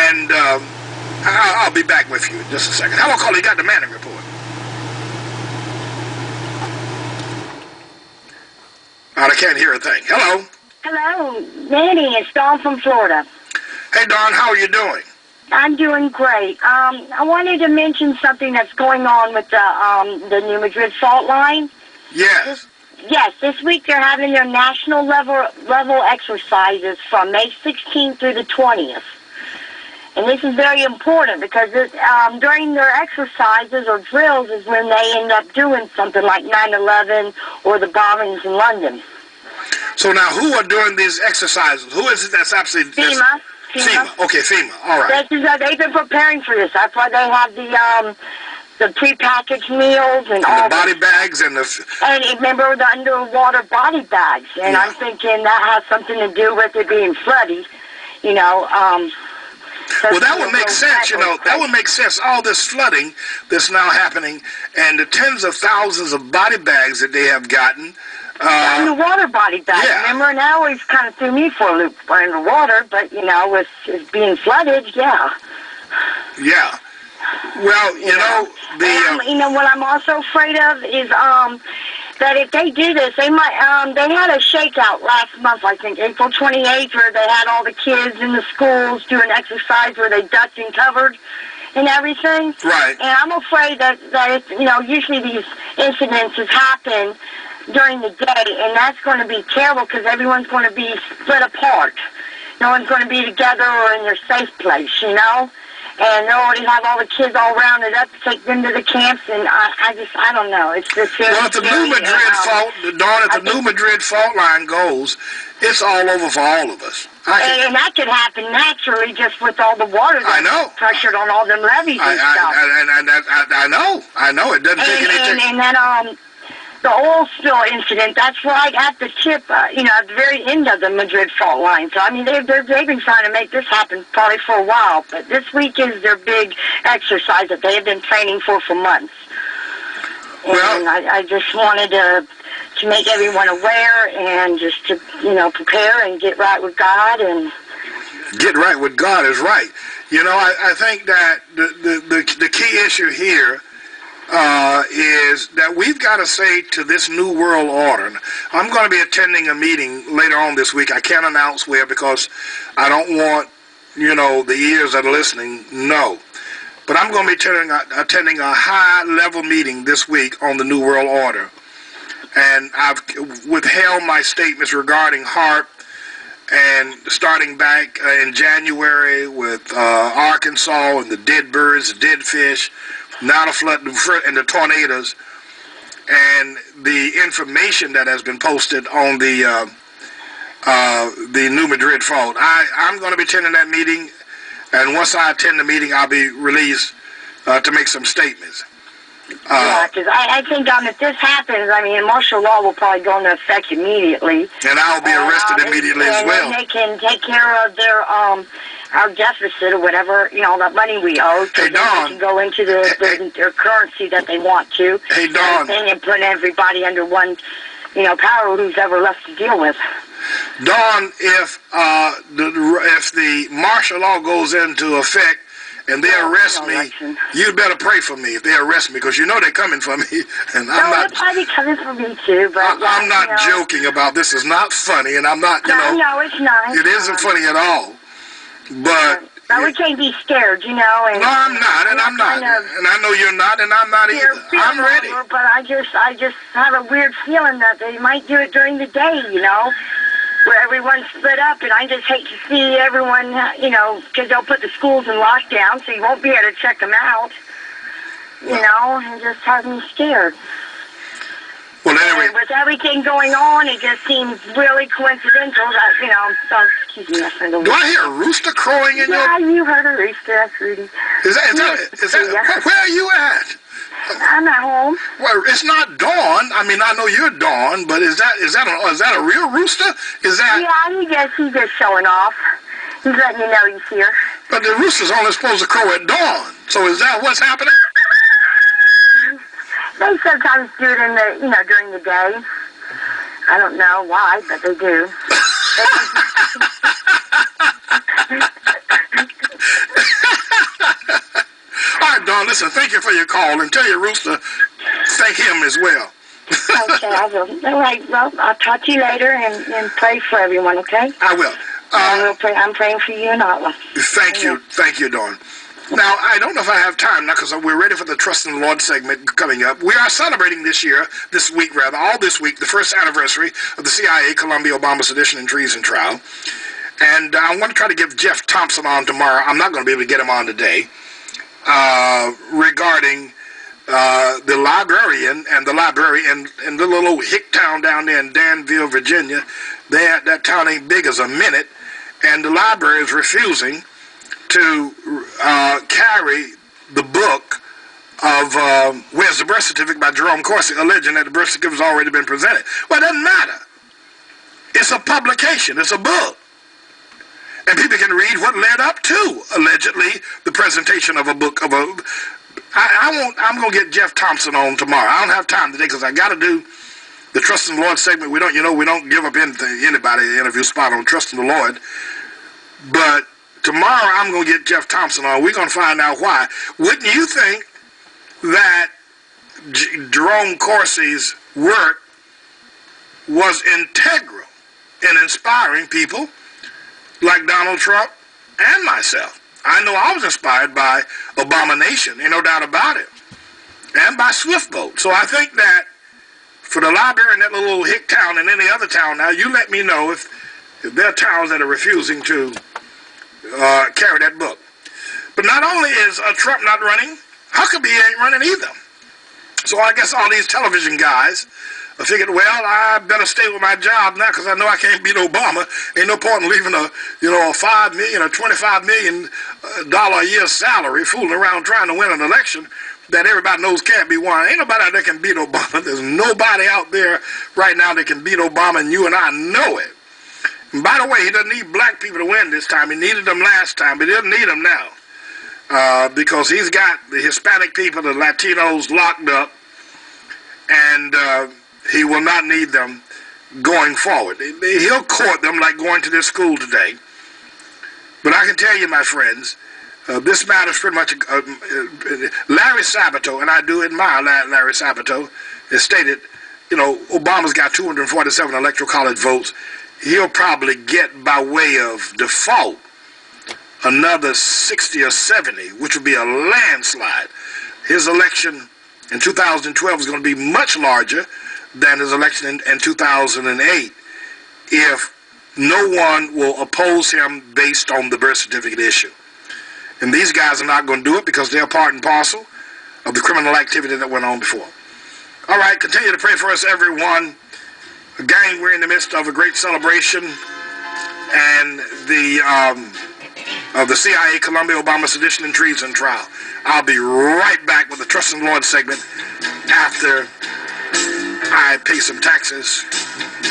And I'll be back with you in just a second. Hello, caller. You got the Manning Report. I can't hear a thing. Hello. Hello, Manning. It's Dawn from Florida. Hey, Dawn. How are you doing? I'm doing great. I wanted to mention something that's going on with the New Madrid fault line. Yes. This week they're having their national level exercises from May 16th through the 20th. And this is very important because during their exercises or drills is when they end up doing something like 9/11 or the bombings in London. So now who are doing these exercises? Who is it that's actually... FEMA. Okay, FEMA. All right. They've been preparing for this. That's why they have the prepackaged meals and all the body bags and the... And remember the underwater body bags. And yeah. I'm thinking that has something to do with it being flooded, you know. Well, that would make sense, you know. That would make sense. All this flooding that's now happening and the tens of thousands of body bags that they have gotten. Underwater body bags. Yeah. Remember, and that always kind of threw me for a loop underwater, but, you know, with it being flooded, yeah. Yeah. Well, you know, you know, what I'm also afraid of is that if they do this, they might, they had a shakeout last month, I think, April 28th, where they had all the kids in the schools doing exercise where they ducked and covered and everything. Right. And I'm afraid that it's, you know, usually these incidences happen during the day, and that's going to be terrible because everyone's going to be split apart. No one's going to be together or in their safe place, you know? And they already have all the kids all rounded up to take them to the camps, and I don't know. It's just very well, if the New Madrid fault, Dawn, if the New Madrid fault line goes, it's all over for all of us. And that could happen naturally just with all the water that's pressured on all them levees and stuff. I know. It doesn't take anything. And then, the oil spill incident, that's right at the tip, you know, at the very end of the Madrid fault line. So, I mean, they've been trying to make this happen probably for a while, but this week is their big exercise that they have been training for months. And I just wanted to make everyone aware and just to, you know, prepare and get right with God. And get right with God is right. You know, I think that the key issue here is that we've got to say to this new world order. I'm going to be attending a meeting later on this week. I can't announce where because I don't want, you know, the ears that are listening know. But I'm going to be attending a high-level meeting this week on the new world order. And I've withheld my statements regarding HARP and starting back in January with Arkansas and the dead birds, the dead fish, now the flood and the tornadoes, and the information that has been posted on the New Madrid fault. I'm going to be attending that meeting, and once I attend the meeting, I'll be released to make some statements. Yeah, because I think if this happens, I mean, martial law will probably go into effect immediately. And I'll be arrested immediately as well. And they can take care of their our deficit or whatever, you know, that money we owe. Hey, Dawn. They can go into their currency that they want to. Hey, Dawn. And put everybody under one, you know, power who's ever left to deal with. Dawn, if the martial law goes into effect, and they arrest me, you'd better pray for me if they arrest me, because you know they're coming for me. And I'm not. They're probably coming for me too, but I'm not joking about this. Is not funny, and I'm not. You know, no, it's not. It isn't funny at all. But we can't be scared, you know. And, no, I'm not, and I'm not, and I know you're not, and I'm not either. I'm ready. But I just have a weird feeling that they might do it during the day, you know, where everyone's split up, and I just hate to see everyone, you know, because they'll put the schools in lockdown, so you won't be able to check them out, you know, and just has me scared. Well, anyway. And with everything going on, it just seems really coincidental that, you know, excuse me. Do I hear a rooster crowing in your... Yeah, you heard a rooster, that's Rudy. Is that where are you at? I'm at home. Well, it's not dawn. I mean, I know you're dawn, but is that a real rooster? Is that? Yeah, he's just showing off. He's letting you know he's here. But the rooster's only supposed to crow at dawn. So is that what's happening? They sometimes do it in the, you know, during the day. I don't know why, but they do. listen, thank you for your call, and tell your rooster thank him as well. Okay, I will. All right, well, I'll talk to you later and pray for everyone, okay? I will. I'm praying for you and Allah. Thank you, Dawn. Now, I don't know if I have time now because we're ready for the Trust in the Lord segment coming up. We are celebrating this week, all this week, the first anniversary of the CIA Columbia Obama Sedition and Treason Trial. And I want to try to get Jeff Thompson on tomorrow. I'm not going to be able to get him on today, regarding the librarian and the library in the little hick town down there in Danville, Virginia. That town ain't big as a minute, and the library is refusing to carry the book of Where's the Birth Certificate by Jerome Corsi, alleging that the birth certificate has already been presented. Well, it doesn't matter. It's a publication. It's a book. And people can read what led up to, allegedly, the presentation of a book of a... I'm going to get Jeff Thompson on tomorrow. I don't have time today because I got to do the Trust in the Lord segment. We don't give up anybody the interview spot on Trust in the Lord. But tomorrow I'm going to get Jeff Thompson on. We're going to find out why. Wouldn't you think that Jerome Corsi's work was integral in inspiring people like Donald Trump and myself? I know I was inspired by Abomination, ain't no doubt about it, and by Swiftboat. So I think that for the library in that little hick town and any other town now, you let me know if there are towns that are refusing to carry that book. But not only is Trump not running, Huckabee ain't running either. So I guess all these television guys figured, well, I better stay with my job now because I know I can't beat Obama. Ain't no point in leaving a $5 million or $25 million a year salary, fooling around trying to win an election that everybody knows can't be won. Ain't nobody out there can beat Obama. There's nobody out there right now that can beat Obama, and you and I know it. And by the way, he doesn't need black people to win this time. He needed them last time, but he doesn't need them now because he's got the Hispanic people, the Latinos locked up, and he will not need them going forward. He'll court them like going to this school today. But I can tell you, my friends, this matters pretty much. Larry Sabato, and I do admire Larry Sabato, has stated, Obama's got 247 electoral college votes. He'll probably get, by way of default, another 60 or 70, which would be a landslide. His election in 2012 is going to be much larger than his election in 2008 if no one will oppose him based on the birth certificate issue. And these guys are not going to do it because they're part and parcel of the criminal activity that went on before. All right, continue to pray for us, everyone. Again, we're in the midst of a great celebration and of the CIA Columbia Obama Sedition and Treason Trial. I'll be right back with the Trust in the Lord segment after I pay some taxes,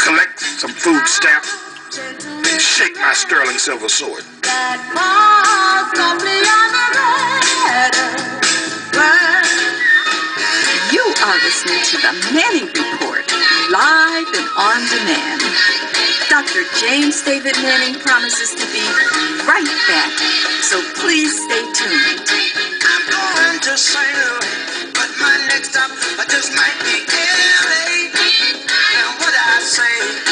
collect some food stamps, and shake my sterling silver sword. You are listening to the Manning Report, live and on demand. Dr. James David Manning promises to be right back, so please stay tuned. I'm going to St. but my next stop just might be LA. Now what I say